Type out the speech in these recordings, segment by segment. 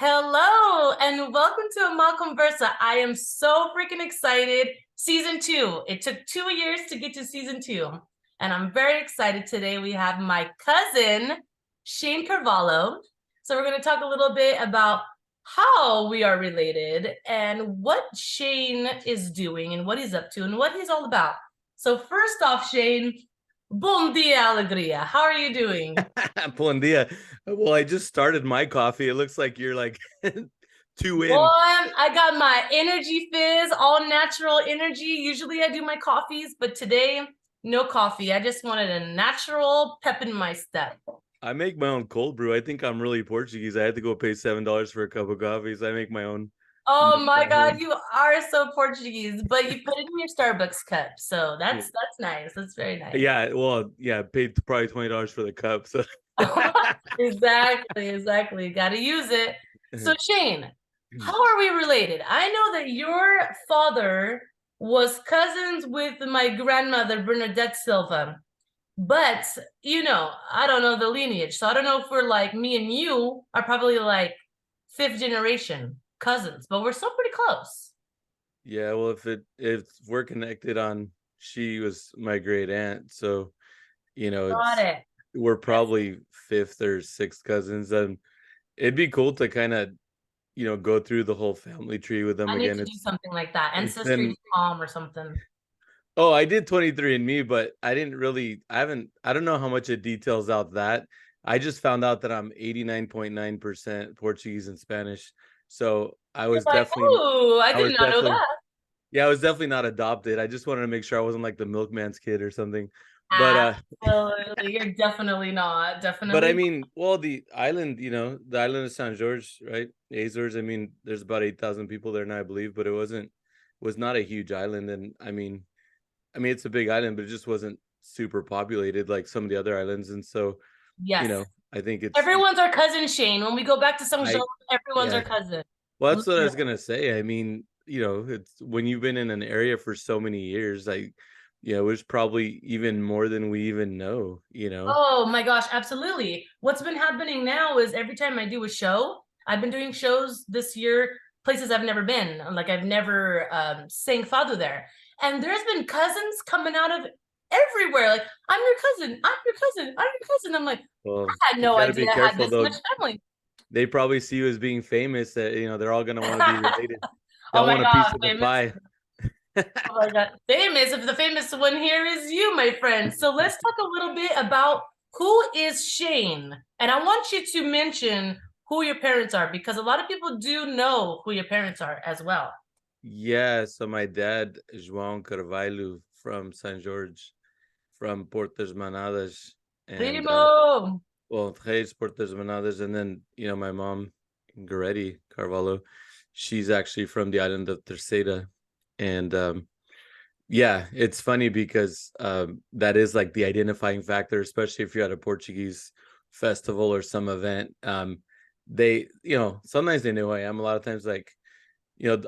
Hello and welcome to CONVERSA. I am so freaking excited. Season 2. It took 2 years to get to season 2. And I'm very excited today. We have my cousin, SHANNE Carvalho. So we're going to talk a little bit about how we are related and what SHANNE is doing and what he's up to and what he's all about. So first off, SHANNE, bom dia, alegria. How are you doing? Bom dia. Well, I just started my coffee. It looks like you're like two in. I got my energy fizz, all natural energy. Usually I do my coffees, but today, no coffee. I just wanted a natural pep in my step. I make my own cold brew. I think I'm really Portuguese. I had to go pay $7 for a cup of coffee, so I make my own. Oh my God, you are so Portuguese, but you put it in your Starbucks cup. So that's nice. That's very nice. Yeah, well, yeah, paid probably $20 for the cup. So exactly. Gotta use it. So SHANNE, how are we related? I know that your father was cousins with my grandmother, Bernadette Silva. But, I don't know the lineage. So I don't know if we're like me and you are probably like fifth generation cousins, but we're still pretty close. yeah, well, if we're connected on, she was my great aunt, so Got it. we're probably fifth or sixth cousins, and it'd be cool to kind of go through the whole family tree with them I need again. to do something like that. It's been Ancestry.com or something. Oh, I did 23andMe, but I don't know how much it details out that. I just found out that I'm 89.9% Portuguese and Spanish. So You're like, oh, I I did was not know definitely, that. yeah, I was definitely not adopted. I just wanted to make sure I wasn't like the milkman's kid or something. But Absolutely. You're definitely not. but I Definitely mean, well, the island, the island of San Jorge, right? Azores. I mean, there's about 8,000 people there now, I believe, but was not a huge island, and I mean, it's a big island, but it just wasn't super populated like some of the other islands. And so, yes. I think Everyone's our cousin, SHANNE. When we go back to St. Jean, I, everyone's our yeah. cousin. Well, that's what I was Literally. gonna say. I mean, it's when you've been in an area for so many years, it was probably even more than we even know. Oh my gosh, absolutely. What's been happening now is every time I do a show, I've been doing shows this year, places I've never been. Like I've never sang fado there. And there's been cousins coming out of everywhere. Like, I'm your cousin, I'm your cousin, I'm your cousin. I'm like, Well, I had you no got to idea be I had careful this much though. family. They probably see you as being famous. That they're all gonna want to be related. Oh They'll my want a God, piece of the famous. pie. Oh my God. Famous. If the famous one here is you, my friend. So let's talk a little bit about who is SHANNE. And I want you to mention who your parents are because a lot of people do know who your parents are as well. Yeah, so my dad, João Carvalho from San Jorge, from Portas Manadas, and Primo. well, Reis Portas Manadas, and then my mom, Goretti Carvalho, she's actually from the island of Terceira, and yeah, it's funny because that is like the identifying factor, especially if you're at a Portuguese festival or some event. They, sometimes they know who I am. A lot of times, like,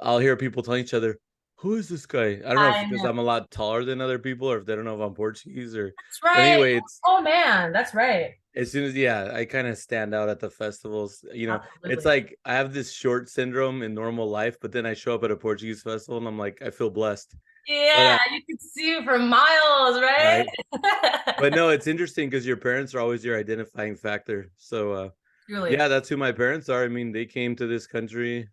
I'll hear people telling each other, "Who is this guy?" I don't know if I because know. I'm a lot taller than other people, or if they don't know if I'm Portuguese, or. That's But right. anyway, it's Oh man, that's right. as soon as I kind of stand out at the festivals. It's Absolutely. like I have this short syndrome in normal life, but then I show up at a Portuguese festival and I'm like, I feel blessed. But Yeah, you can see you for miles, right? right. But no, it's interesting because your parents are always your identifying factor. So Truly. yeah, that's who my parents are. I mean, they came to this country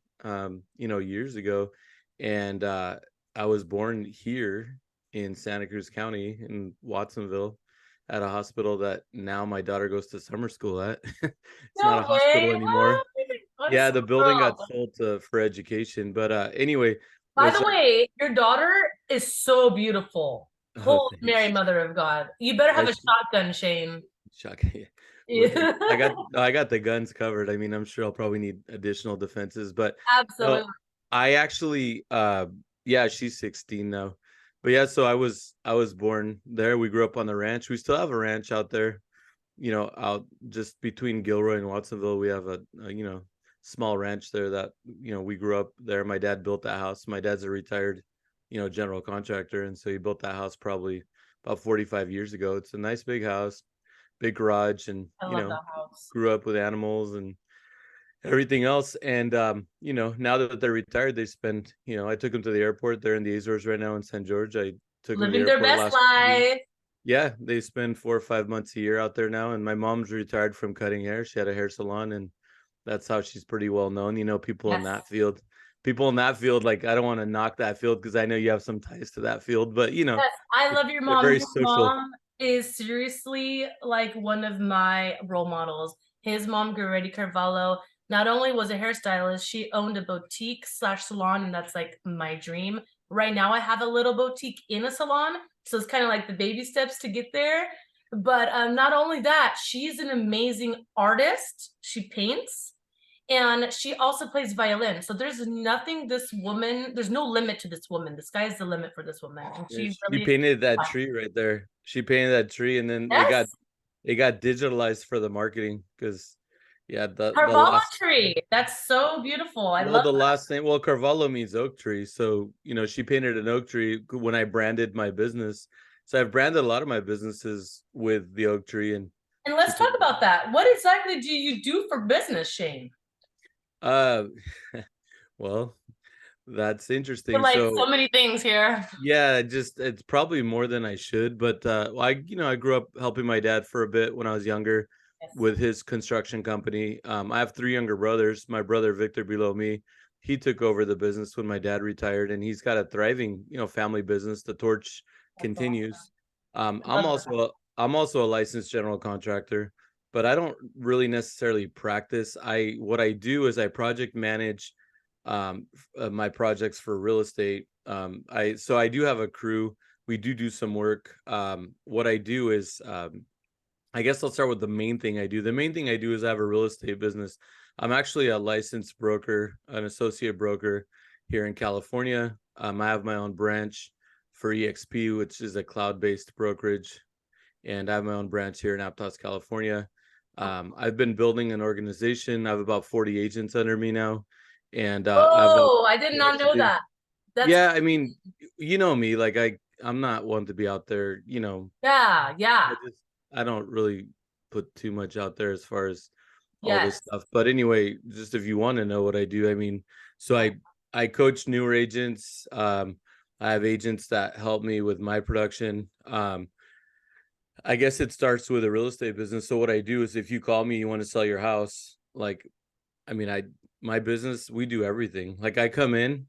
years ago, and I was born here in Santa Cruz County in Watsonville at a hospital that now my daughter goes to summer school at. It's not a No hospital way. anymore. What a Yeah, the small building got world. sold for education. But anyway, By was the way, your daughter is so beautiful. oh, Holy Mary, thanks. Mother of God. You better Yeah, have a shotgun, SHANNE. shocking. Well, thanks. Yeah. I got the guns covered. I mean, I'm sure I'll probably need additional defenses, but no, Absolutely. I actually yeah, she's 16 now. But yeah, so I was born there. We grew up on the ranch. We still have a ranch out there, out just between Gilroy and Watsonville. We have a small ranch there that, we grew up there. My dad built that house. My dad's a retired, general contractor, and so he built that house probably about 45 years ago. It's a nice big house, big garage, and I love that house. grew up with animals. And everything else. And you know, now that they're retired, they spend, you know, I took them to the airport. They're in the Azores right now in St. George. I took them to the Living their airport best last week. life. Yeah, they spend 4 or 5 months a year out there now. And my mom's retired from cutting hair. She had a hair salon, and that's how she's pretty well known. You know, people in Yes. that field, like, I don't want to knock that field because I know you have some ties to that field, but you know, Yes, I love your they're mom. very Your social. mom is seriously like one of my role models. His mom, Goretti Carvalho, not only was a hairstylist, she owned a boutique slash salon, and that's like my dream. Right now, I have a little boutique in a salon, so it's kind of like the baby steps to get there. But not only that, she's an amazing artist. She paints, and she also plays violin. So there's nothing this woman, there's no limit to this woman. The sky's the limit for this woman. And Yeah, she she really, painted that tree right there. She painted that tree, and then yes, it got digitalized for the marketing because yeah, the Carvalho last tree. That's so beautiful. I well, love the that. last name, well, Carvalho means oak tree. So, you know, she painted an oak tree when I branded my business. So I've branded a lot of my businesses with the oak tree, and And she let's talk painted. about that. What exactly do you do for business, Shane? Uh, well, that's You're interesting. like so So many things here. yeah, just it's probably more than I should, but well, you know, I grew up helping my dad for a bit when I was younger Yes. with his construction company. I have three younger brothers. My brother Victor below me, he took over the business when my dad retired, and he's got a thriving, you know, family business. The torch That's awesome. continues. I love that. I'm also a licensed general contractor, but I don't really necessarily practice. What I do is I project manage my projects for real estate. I do have a crew. We do some work. What I do is I guess I'll start with the main thing I do. The main thing I do is I have a real estate business. I'm actually a licensed broker, an associate broker here in California. I have my own branch for EXP, which is a cloud-based brokerage, and I have my own branch here in Aptos, California. I've been building an organization. I have about 40 agents under me now, and I've Oh, I did what not to know do. that. That's Yeah, I mean, you know me, like I'm not one to be out there, you know. yeah, yeah. I just I don't really put too much out there as far as all this Yes. stuff. But anyway, just if you want to know what I do, I mean, so Yeah. I coach newer agents. I have agents that help me with my production. I guess it starts with a real estate business. So what I do is if you call me, you want to sell your house, like I mean, my business, we do everything. Like I come in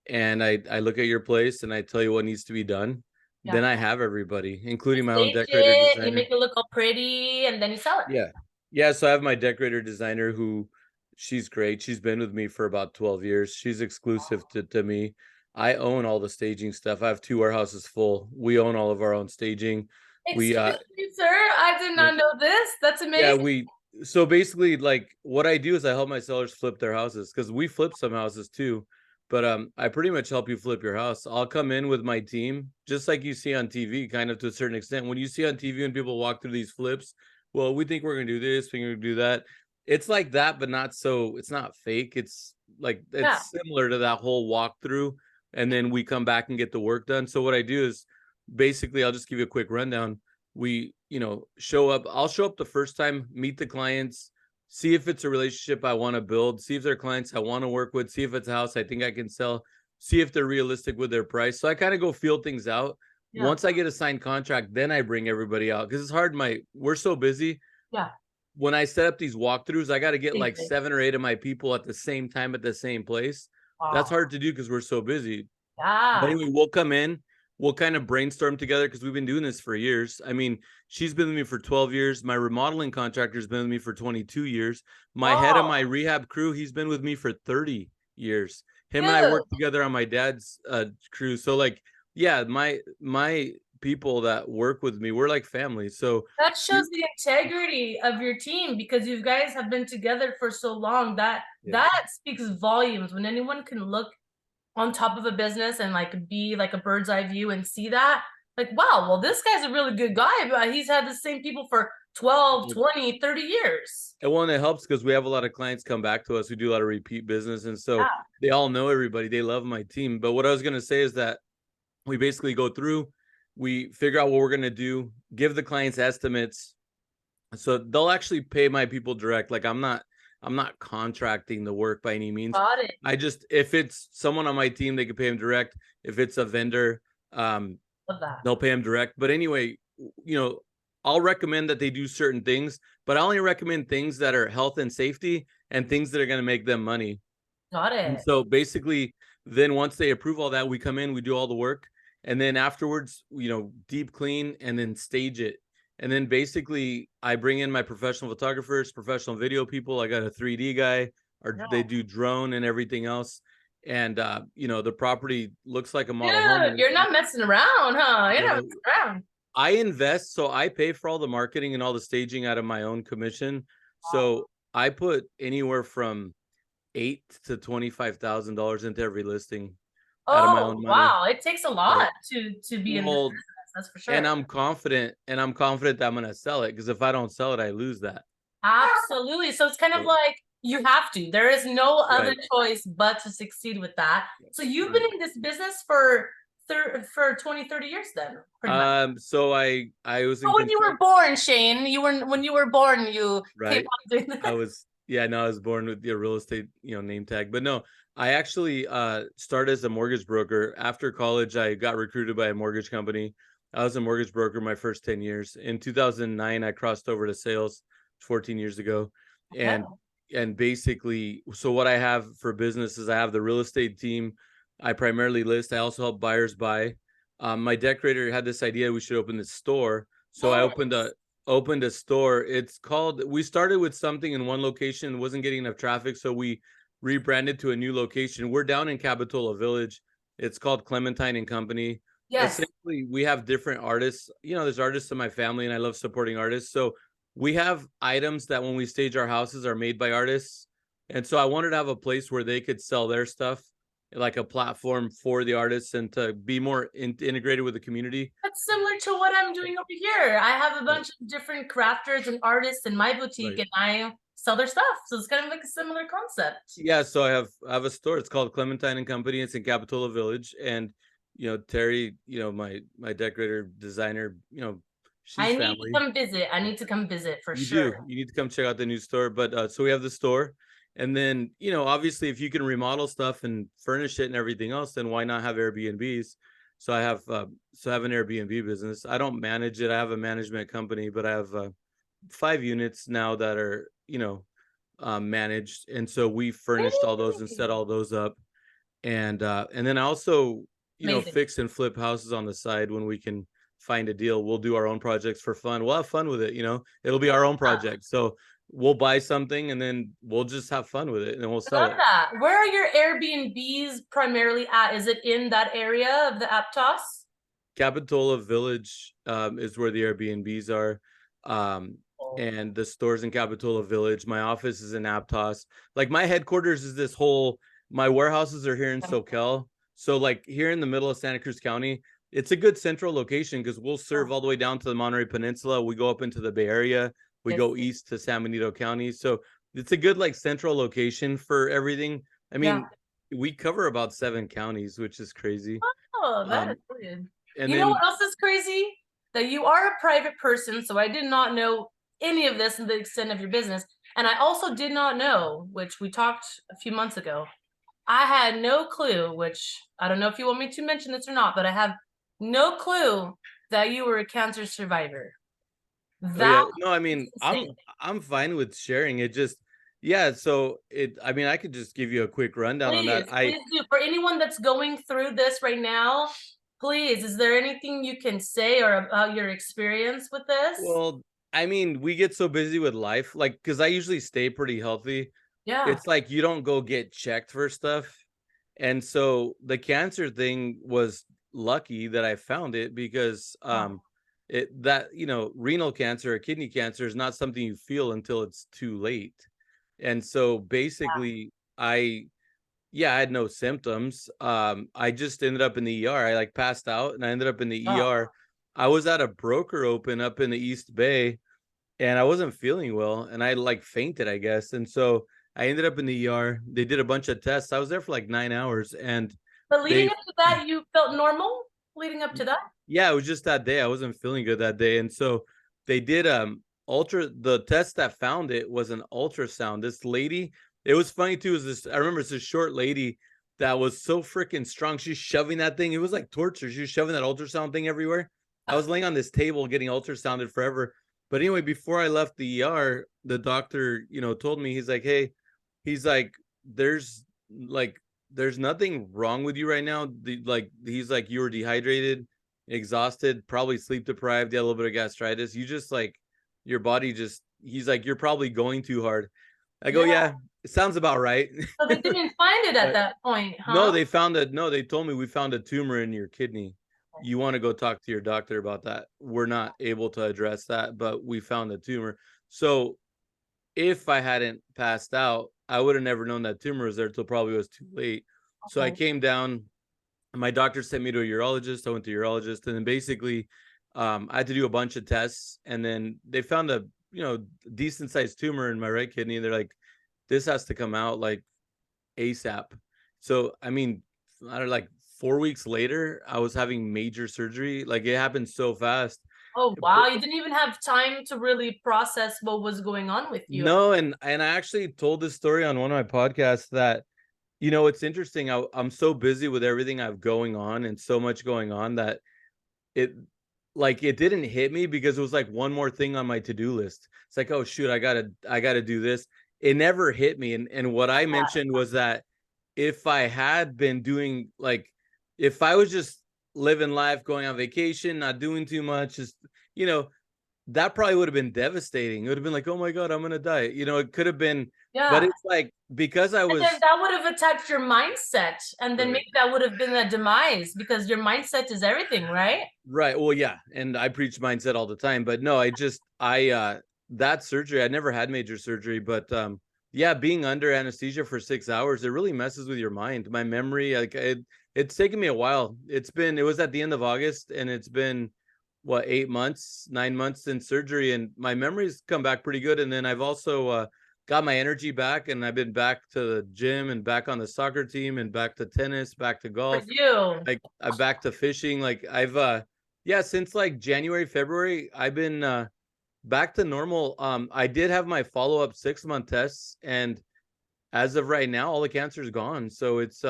and I look at your place and I tell you what needs to be done. Yeah. Then I have everybody, You including my own stage decorator it, you designer. make it look all pretty, and then you sell it. Yeah. Yeah, so I have my decorator designer who she's great. She's been with me for about 12 years. She's exclusive to me. I own all the staging stuff. I have two warehouses full. We own all of our own staging. We Excuse me, sir. I did yeah, not know this. That's yeah, amazing. we so basically like what I do is I help my sellers flip their houses because we flip some houses too. But I pretty much help you flip your house. I'll come in with my team, just like you see on TV, kind of to a certain extent. When you see on TV when people walk through these flips, well, we think we're gonna do this, we're gonna do that. It's like that, but not so it's not fake. It's like Yeah. it's similar to that whole walkthrough, and then we come back and get the work done. So what I do is basically I'll just give you a quick rundown. We, you know, show up. I'll show up the first time, meet the clients, see if it's a relationship I want to build, see if they're clients I want to work with, see if it's a house I think I can sell, see if they're realistic with their price. So I kind of go feel things out. Yeah. Once I get a signed contract, then I bring everybody out because it's hard. We're so busy. Yeah. When I set up these walkthroughs, I got to get Same like thing. 7 or 8 of my people at the same time at the same place. That's Wow. hard to do because we're so busy. But Yeah. anyway, we'll come in, we'll kind of brainstorm together because we've been doing this for years. I mean, she's been with me for 12 years. My remodeling contractor's been with me for 22 years. My head of my Whoa. rehab crew, he's been with me for 30 years. Him and I Dude, worked together on my dad's crew. So like, yeah, my people that work with me, we're like family. So that shows the integrity of your team because you guys have been together for so long. That yeah. that speaks volumes when anyone can look on top of a business and like be like a bird's eye view and see that like, wow, well, this guy's a really good guy, but he's had the same people for 12, 20, 30 years. And one that helps because we have a lot of clients come back to us. We do a lot of repeat business. And so Yeah. they all know everybody. They love my team. But what I was going to say is that we basically go through, we figure out what we're going to do, give the clients estimates. So they'll actually pay my people direct. Like I'm not, I'm not contracting the work by any means. Got it. I just, if it's someone on my team, they can pay them direct. If it's a vendor, Love that. they'll pay them direct. But anyway, I'll recommend that they do certain things, but I only recommend things that are health and safety and things that are going to make them money. Got And it. so basically, then once they approve all that, we come in, we do all the work, and then afterwards, deep clean and then stage it. And then basically, I bring in my professional photographers, professional video people. I got a 3D guy, or they do drone and everything else. And the property looks like a model home. Dude, you're not messing around, huh? You're not messing around. I invest, so I pay for all the marketing and all the staging out of my own commission. So I put anywhere from $8,000 to $25,000 into every listing out of my own money. Wow, it takes a lot to be in this business, that's for sure. And I'm confident that I'm gonna sell it, because if I don't sell it, I lose that. Absolutely. So it's kind of like you have to. There is no other choice but to succeed with that. So you've been in this business for 20, 30 years then, pretty much. So I was in when you were born, Shane, when you were born, you right. came on doing that. I was born with the real estate, name tag. But no, I actually started as a mortgage broker. After college, I got recruited by a mortgage company. I was a mortgage broker my first 10 years. In 2009, I crossed over to sales 14 years ago. Okay. And basically, so what I have for business is I have the real estate team. I primarily list. I also help buyers buy. My decorator had this idea we should open this store. So I opened a store. We started with something in one location, wasn't getting enough traffic, so we rebranded to a new location. We're down in Capitola Village. It's called Clementine and Company. Yes. Essentially, we have different artists. There's artists in my family, and I love supporting artists. So we have items that when we stage our houses are made by artists. And so I wanted to have a place where they could sell their stuff, like a platform for the artists, and to be more integrated with the community. That's similar to what I'm doing over here. I have a bunch of different crafters and artists in my boutique, and I sell their stuff. So it's kind of like a similar concept. Yeah, so I have a store. It's called Clementine and Company. It's in Capitola Village. And Terry, my decorator designer, she's I need family. to come visit. I need to come visit for sure. You need to come check out the new store. But so we have the store. And then, obviously, if you can remodel stuff and furnish it and everything else, then why not have Airbnbs? So I have an Airbnb business. I don't manage it. I have a management company, but I have 5 units now that are, managed. And so we furnished all those and set all those up. And then I also, fix and flip houses on the side when we can find a deal. We'll do our own projects for fun. We'll have fun with it. It'll be our own project. So we'll buy something and then we'll just have fun with it, and then we'll sell it. That. Where are your Airbnbs primarily at? Is it in that area of the Aptos? Capitola Village is where the Airbnbs are. And the store's in Capitola Village. My office is in Aptos. Like, my headquarters is my warehouses are here in SoCal. So like here in the middle of Santa Cruz County, it's a good central location because we'll serve all the way down to the Monterey Peninsula. We go up into the Bay Area. We go east to San Benito County. So it's a good central location for everything. I mean, we cover about 7 counties, which is crazy. Oh, that is good. And know what else is crazy? That you are a private person. So I did not know any of this in the extent of your business. And I also did not know, which we talked a few months ago, I had no clue, which I don't know if you want me to mention this or not, but I have no clue that you were a cancer survivor. No, I mean, I'm fine with sharing it. Just so I could just give you a quick rundown on that. Please do. For anyone that's going through this right now, please, is there anything you can say or about your experience with this? Well, I mean, we get so busy with life, because I usually stay pretty healthy. Yeah. It's like you don't go get checked for stuff. And so the cancer thing was lucky that I found it, because renal cancer or kidney cancer is not something you feel until it's too late. And so basically I had no symptoms. I just ended up in the ER. I passed out and I ended up in the ER. I was at a broker open up in the East Bay and I wasn't feeling well, and I fainted, I guess. And so I ended up in the ER. They did a bunch of tests. I was there for 9 hours. But leading up to that, you felt normal leading up to that? Yeah, it was just that day. I wasn't feeling good that day. And so they did the test that found it was an ultrasound. This lady, it was funny too, is this, I remember it's this short lady that was so freaking strong. She's shoving that thing. It was like torture. She was shoving that ultrasound thing everywhere. I was laying on this table getting ultrasounded forever. But anyway, before I left the ER, the doctor, told me, he's like, hey, he's like, there's nothing wrong with you right now. He's like, you were dehydrated, exhausted, probably sleep deprived, you had a little bit of gastritis. You just like, your body just, he's like, you're probably going too hard. I go, yeah, it sounds about right. So they didn't find it at that point, huh? No, they told me we found a tumor in your kidney. You want to go talk to your doctor about that. We're not able to address that, but we found a tumor. So if I hadn't passed out, I would have never known that tumor was there till probably it was too late. Okay. So I came down, my doctor sent me to a urologist. I went to a urologist, and then basically I had to do a bunch of tests, and then they found a decent sized tumor in my right kidney, and they're like, this has to come out like ASAP. So I mean, I don't know, like 4 weeks later, I was having major surgery. Like, it happened so fast. Oh wow, you didn't even have time to really process what was going on with you. No, and I actually told this story on one of my podcasts that, it's interesting. I'm so busy with everything I've going on and so much going on that it didn't hit me, because it was like one more thing on my to-do list. It's like, oh shoot, I gotta do this. It never hit me. And what I mentioned was that if I had been doing, like, if I was just living life, going on vacation, not doing too much, just, that probably would have been devastating. It would have been like, oh my God, I'm going to die. It could have been, but it's like, because I was. And then that would have attacked your mindset. And then maybe that would have been a demise, because your mindset is everything, right? Right. Well, yeah. And I preach mindset all the time, but no, that surgery, I never had major surgery, but, yeah, being under anesthesia for 6 hours, it really messes with your mind. My memory, like, it's taken me a while. It was at the end of August, and it's been what, 8 months, 9 months since surgery, and my memories come back pretty good. And then I've also got my energy back, and I've been back to the gym and back on the soccer team and back to tennis, back to golf. For you. Like, I'm back to fishing. Like, I've since like January, February, I've been back to normal. I did have my follow-up 6-month tests, and as of right now, all the cancer is gone. So it's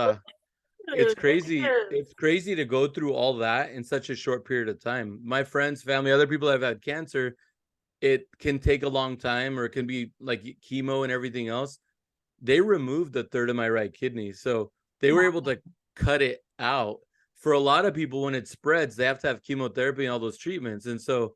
crazy. It's crazy to go through all that in such a short period of time. My friends, family, other people that have had cancer, it can take a long time, or it can be like chemo and everything else. They removed a third of my right kidney, so they were able to cut it out. For a lot of people, when it spreads, they have to have chemotherapy and all those treatments. And so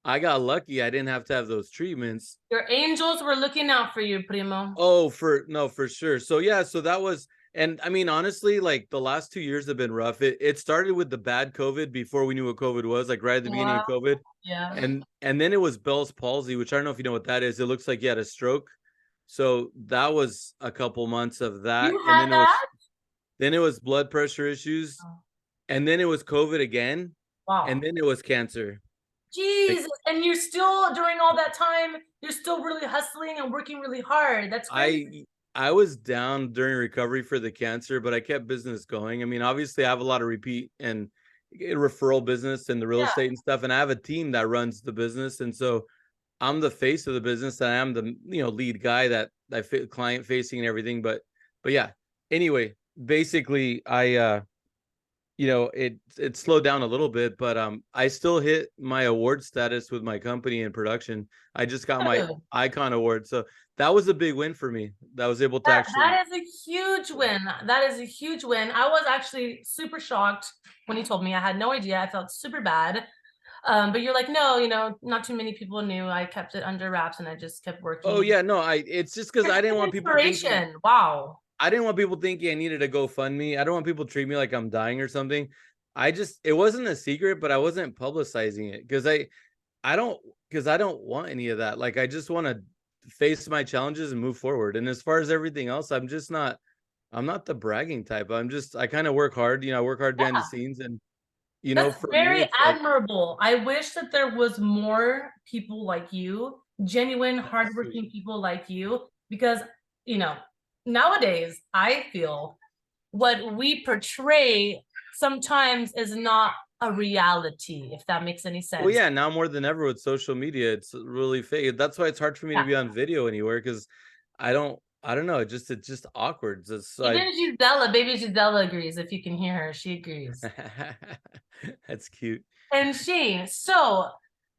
I got lucky. I didn't have to have those treatments. Your angels were looking out for you, primo. Oh, for sure. So yeah, so that was, and I mean, honestly, like, the last 2 years have been rough. It started with the bad COVID before we knew what COVID was, like right at the beginning of COVID. Yeah. And then it was Bell's palsy, which I don't know if you know what that is. It looks like you had a stroke. So that was a couple months of that. You had that? Then it was blood pressure issues. And then it was COVID again. Wow. And then it was cancer. Jesus. And you're still, during all that time, you're still really hustling and working really hard. That's crazy. I was down during recovery for the cancer, but I kept business going. I mean, obviously I have a lot of repeat and referral business and the real estate and stuff. And I have a team that runs the business. And so I'm the face of the business, and I'm the, lead guy that client facing and everything. But yeah, anyway, basically it slowed down a little bit, but I still hit my award status with my company in production. I just got my Icon Award. So that was a big win for me. That was able to that is a huge win. That is a huge win. I was actually super shocked when he told me. I had no idea. I felt super bad. But you're like, no, not too many people knew. I kept it under wraps, and I just kept working. Oh yeah, no, it's just because I didn't want people thinking, wow. I didn't want people thinking I needed a GoFundMe. I don't want people to treat me like I'm dying or something. It wasn't a secret, but I wasn't publicizing it because I don't want any of that. Like, I just want to face my challenges and move forward. And as far as everything else, I'm not the bragging type. I kind of work hard. I work hard behind the scenes, and that's for very me, admirable. I wish that there was more people like you, genuine, hardworking people like you, because nowadays I feel what we portray sometimes is not a reality, if that makes any sense. Well, yeah, now more than ever with social media, it's really fake. That's why it's hard for me to be on video anywhere, because I don't know. It's just awkward. It's Even Gisela, baby Gisela agrees. If you can hear her, she agrees. That's cute. And Shane, so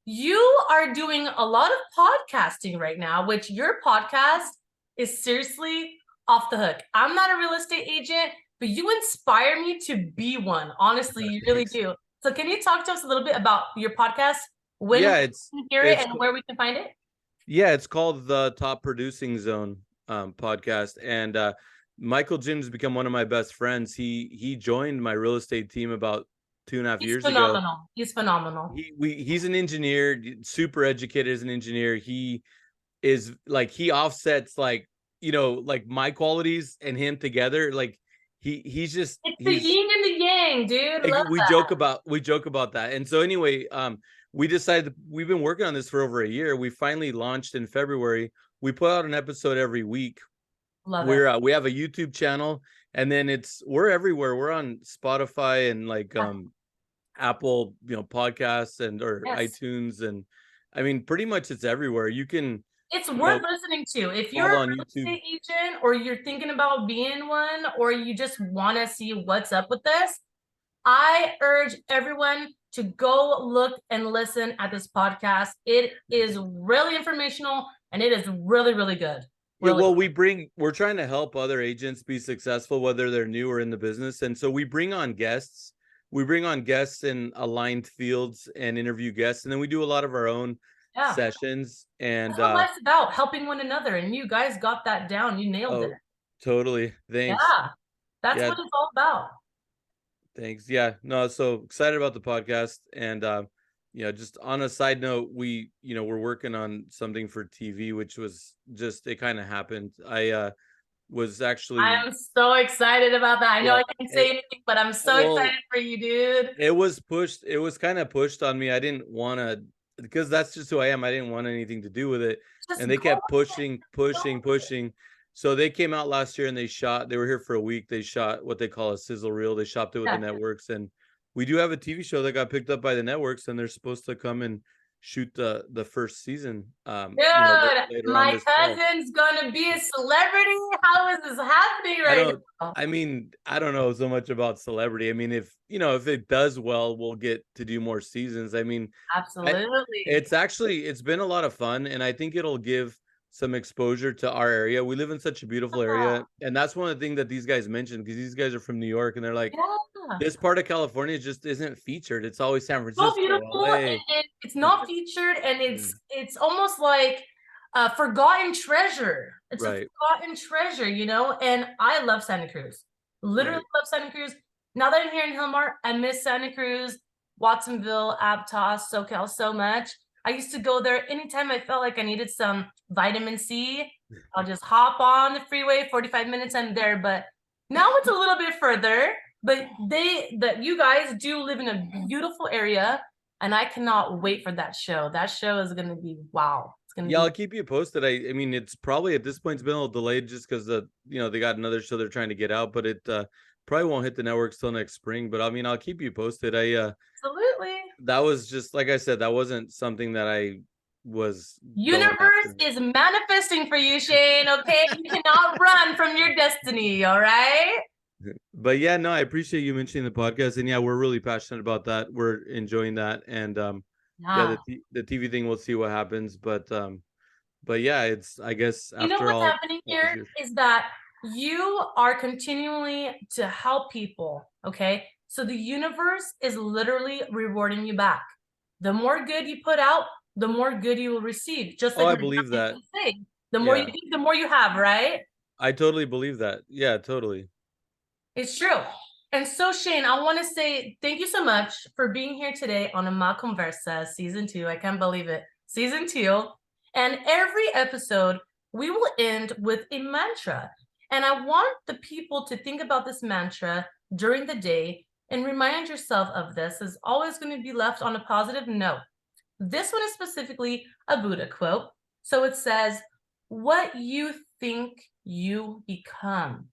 you are doing a lot of podcasting right now, which your podcast is seriously off the hook. I'm not a real estate agent, but you inspire me to be one. Honestly, you really do. So can you talk to us a little bit about your podcast, when we can hear it and where we can find it? Yeah, it's called the Top Producing Zone podcast. And Michael Jim's become one of my best friends. He joined my real estate team about 2.5 years ago. He's phenomenal. He's an engineer, super educated as an engineer. He is like, he offsets like, you know, like my qualities and him together. Like he's just, it's the yin and the yang, dude. We joke about that. And so anyway, we decided, we've been working on this for over a year. We finally launched in February. We put out an episode every week. We have a YouTube channel, and then we're everywhere. We're on Spotify and like Apple, you know, podcasts or iTunes, and I mean, pretty much it's everywhere. You can. It's worth listening to. If you're a real estate agent, or you're thinking about being one, or you just want to see what's up with this, I urge everyone to go look and listen at this podcast. It is really informational, and it is really, really good. Really. Yeah, well, we're trying to help other agents be successful, whether they're new or in the business. And so we bring on guests. We bring on guests in aligned fields and interview guests. And then we do a lot of our own sessions. And that's what life's about, helping one another. And you guys got that down. You nailed it. Totally. Thanks. Yeah, that's what it's all about. Thanks. Yeah, no, so excited about the podcast. And you know, just on a side note, we're working on something for TV, which was just, it kind of happened. I am so excited about that. I know I can't say anything, but I'm so excited for you, dude. It was kind of pushed on me. I didn't want to, because that's just who I am. I didn't want anything to do with it. And they kept pushing. So they came out last year and they were here for a week. They shot what they call a sizzle reel. They shopped it with the networks, and we do have a TV show that got picked up by the networks, and they're supposed to come and shoot the first season. Dude, my cousin's gonna be a celebrity. How is this happening right now? I mean, I don't know so much about celebrity. I mean, if it does well, we'll get to do more seasons. I mean, absolutely. It's been a lot of fun, and I think it'll give some exposure to our area. We live in such a beautiful area, and that's one of the things that these guys mentioned, because these guys are from New York, and they're like, this part of California just isn't featured. It's always San Francisco. So beautiful, and it's not featured, and it's almost like a forgotten treasure. It's a forgotten treasure, you know. And I love Santa Cruz. Literally love Santa Cruz. Now that I'm here in Hillmar, I miss Santa Cruz, Watsonville, Aptos, SoCal so much. I used to go there anytime I felt like I needed some vitamin C. I'll just hop on the freeway, 45 minutes, I'm there. But now it's a little bit further. But you guys do live in a beautiful area, and I cannot wait for that show. That show is going to be wow. It's going to I'll keep you posted. I mean, it's probably at this point, it's been a little delayed just because they got another show they're trying to get out, but it probably won't hit the networks till next spring. But I mean, I'll keep you posted. Absolutely. That was just, like I said, that wasn't something that I was. Universe is manifesting for you, Shane. Okay, you cannot run from your destiny. All right. But yeah, no, I appreciate you mentioning the podcast, and yeah, we're really passionate about that. We're enjoying that, and the TV thing, we'll see what happens. But yeah, it's, I guess, after what's happening here is that you are continually to help people. Okay. So the universe is literally rewarding you back. The more good you put out, the more good you will receive. Just like I believe that. The more you give, the more you have, right? I totally believe that. Yeah, totally. It's true. And so, Shane, I want to say thank you so much for being here today on CONVERSA Season 2. I can't believe it. Season 2. And every episode, we will end with a mantra. And I want the people to think about this mantra during the day and remind yourself of this. Is always going to be left on a positive note. This one is specifically a Buddha quote. So it says, what you think, you become.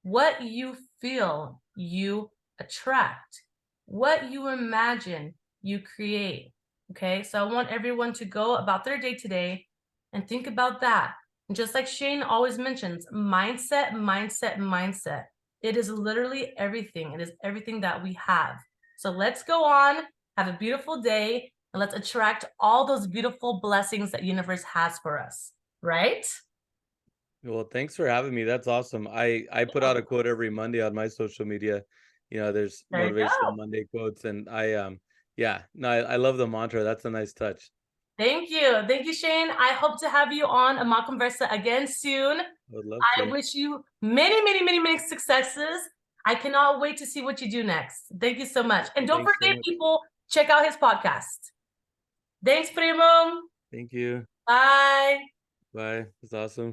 What you feel, you attract. What you imagine, you create. Okay, so I want everyone to go about their day today and think about that. And just like Shane always mentions, mindset, mindset, mindset. It is literally everything. It is everything that we have. So let's go on, have a beautiful day, and let's attract all those beautiful blessings that universe has for us, right? Well, thanks for having me. That's awesome. I put out a quote every Monday on my social media. There's There you motivational go. Monday quotes, and yeah, no, I love the mantra. That's a nice touch. Thank you. Thank you, Shane. I hope to have you on a CONVERSA again soon. I would love I to. wish you many, many, many, many successes. I cannot wait to see what you do next. Thank you so much. And don't Thanks so forget, much. people, check out his podcast. Thanks, Primo. Thank you. Bye. Bye. It's awesome.